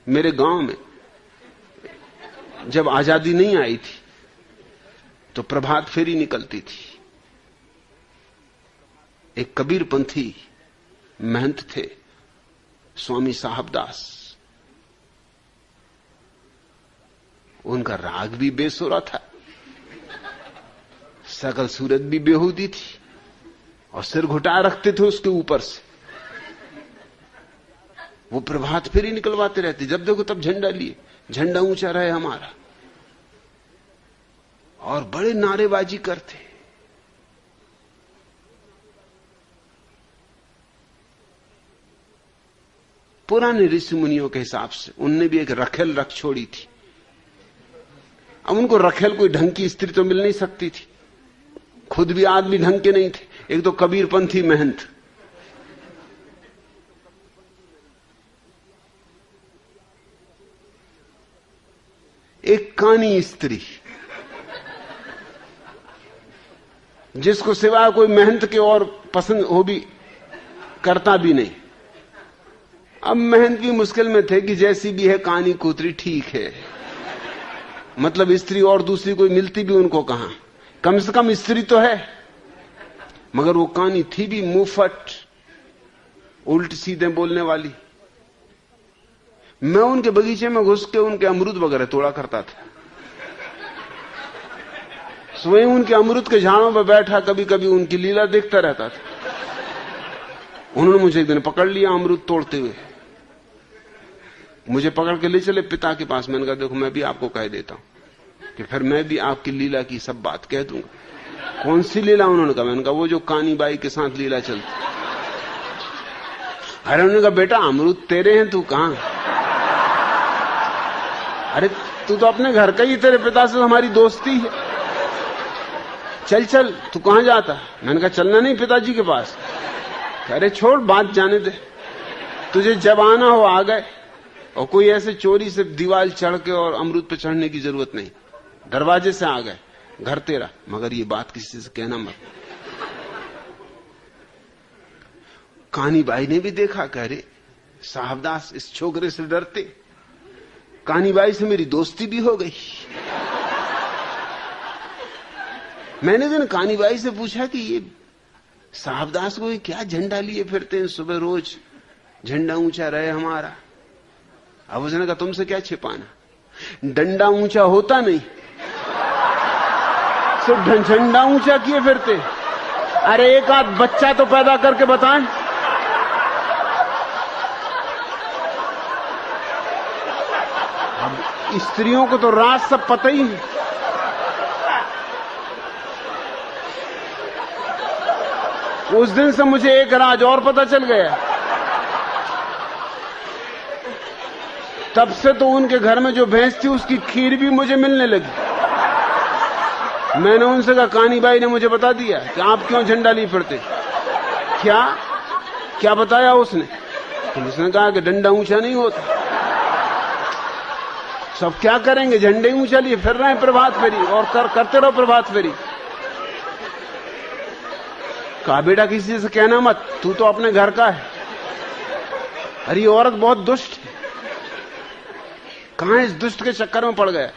मेरे गांव में जब आजादी नहीं आई थी तो प्रभात फेरी निकलती थी। एक कबीरपंथी महंत थे, स्वामी साहबदास। उनका राग भी बेसुरा था, सकल सूरत भी बेहूदी थी, और सिर घुटा रखते थे उसके ऊपर से। वो प्रभात फेरी निकलवाते रहते, जब देखो तब झंडा लिए, झंडा ऊंचा रहे हमारा, और बड़े नारेबाजी करते। पुराने ऋषि मुनियों के हिसाब से उनने भी एक रखेल रख छोड़ी थी। अब उनको रखेल कोई ढंग की स्त्री तो मिल नहीं सकती थी, खुद भी आदमी ढंग के नहीं थे। एक तो कबीरपंथी महंत, एक कानी स्त्री जिसको सिवाय कोई महंत के और पसंद हो भी करता भी नहीं। अब महंत भी मुश्किल में थे कि जैसी भी है कानी कूतरी ठीक है, मतलब स्त्री और दूसरी कोई मिलती भी उनको कहां, कम से कम स्त्री तो है। मगर वो कानी थी भी मुंहफट, उल्ट सीधे बोलने वाली। मैं उनके बगीचे में घुस के उनके अमरूद वगैरह तोड़ा करता था, स्वयं उनके अमरूद के झाड़ों पर बैठा कभी कभी उनकी लीला देखता रहता था। उन्होंने मुझे एक दिन पकड़ लिया अमरूद तोड़ते हुए, मुझे पकड़ के ले चले पिता के पास। मैंने कहा देखो मैं भी आपको कह देता हूं कि फिर मैं भी आपकी लीला की सब बात कह दूंगा। कौन सी लीला? उन्होंने कहा, मैंने कहा वो जो कानी बाई के साथ लीला चलती। अरे उन्होंने कहा बेटा अमरूद तेरे हैं, तू कहां? अरे तू तो अपने घर का ही, तेरे पिता से हमारी दोस्ती है, चल चल। तू कहां जाता? मैंने कहा चलना नहीं पिताजी के पास। अरे छोड़ बात जाने दे, तुझे जब आना हो आ गए। और कोई ऐसे चोरी से दीवार चढ़ के और अमरूद पे चढ़ने की जरूरत नहीं, दरवाजे से आ गए, घर तेरा। मगर ये बात किसी से कहना मत। कानी बाई ने भी देखा, कह रहे साहबदास इस छोकरे से डरते, कानी बाई से मेरी दोस्ती भी हो गई। मैंने दिन कानी बाई से पूछा कि ये साहबदास को क्या झंडा लिए फिरते हैं सुबह रोज, झंडा ऊंचा रहे हमारा। अब उसने कहा तुमसे क्या छिपाना, डंडा ऊंचा होता नहीं, सिर्फ झंडा ऊंचा किए फिरते। अरे एक आध बच्चा तो पैदा करके बताएं। अब स्त्रियों को तो राज सब पता ही है। उस दिन से मुझे एक राज और पता चल गया। तब से तो उनके घर में जो भैंस थी उसकी खीर भी मुझे मिलने लगी। मैंने उनसे कहा कानी बाई ने मुझे बता दिया कि आप क्यों झंडा लिए फिरते। क्या क्या बताया उसने? तो उसने कहा कि डंडा ऊंचा नहीं होता। सब क्या करेंगे, झंडे ऊंचा लिए फिर रहे हैं प्रभात फेरी, और करते रहो प्रभात फेरी। कहा बेटा किसी से कहना मत, तू तो अपने घर का है। अरे ये औरत बहुत दुष्ट है, कहां इस दुष्ट के चक्कर में पड़ गया।